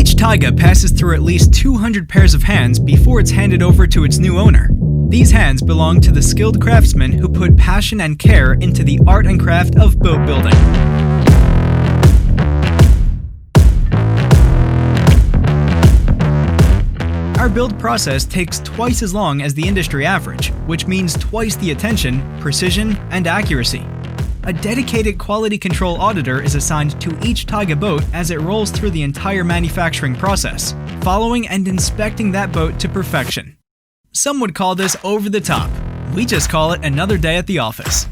Each Tige passes through at least 200 pairs of hands before it's handed over to its new owner. These hands belong to the skilled craftsmen who put passion and care into the art and craft of boat building. Our build process takes twice as long as the industry average, which means twice the attention, precision, and accuracy. A dedicated quality control auditor is assigned to each Tige boat as it rolls through the entire manufacturing process, following and inspecting that boat to perfection. Some would call this over the top. We just call it another day at the office.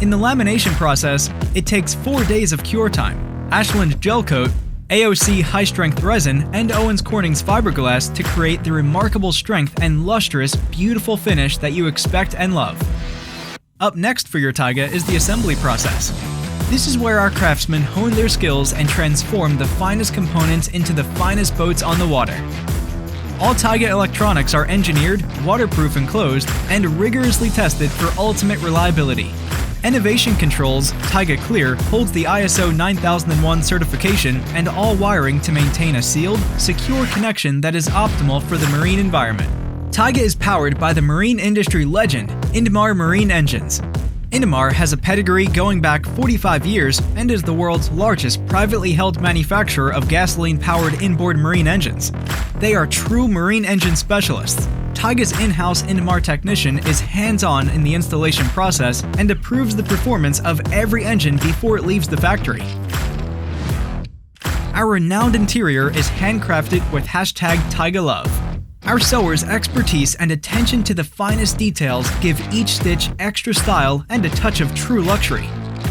In the lamination process, it takes 4 days of cure time, Ashland gel coat, AOC high-strength resin, and Owens Corning's fiberglass to create the remarkable strength and lustrous, beautiful finish that you expect and love. Up next for your Tige is the assembly process. This is where our craftsmen hone their skills and transform the finest components into the finest boats on the water. All Tige electronics are engineered, waterproof enclosed, and rigorously tested for ultimate reliability. Innovation Controls Tige Clear holds the ISO 9001 certification and all wiring to maintain a sealed, secure connection that is optimal for the marine environment. Tige is powered by the marine industry legend, Indemar Marine Engines. Indemar has a pedigree going back 45 years and is the world's largest privately held manufacturer of gasoline-powered inboard marine engines. They are true marine engine specialists. Tige's in-house Indemar technician is hands-on in the installation process and approves the performance of every engine before it leaves the factory. Our renowned interior is handcrafted with #TigeLove. Our sewers' expertise and attention to the finest details give each stitch extra style and a touch of true luxury.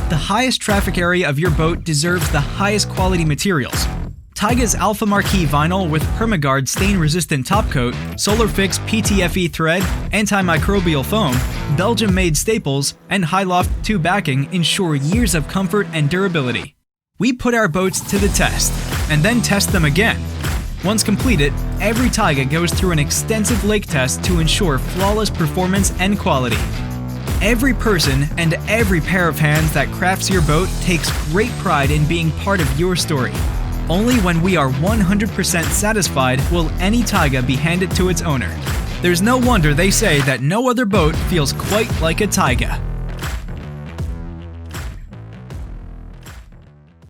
The highest traffic area of your boat deserves the highest quality materials. Tige's Alpha Marquee vinyl with Permagard stain-resistant topcoat, SolarFix PTFE thread, antimicrobial foam, Belgium-made staples, and high-loft tube backing ensure years of comfort and durability. We put our boats to the test, and then test them again. Once completed, every Tige goes through an extensive lake test to ensure flawless performance and quality. Every person and every pair of hands that crafts your boat takes great pride in being part of your story. Only when we are 100% satisfied will any Tige be handed to its owner. There's no wonder they say that no other boat feels quite like a Tige.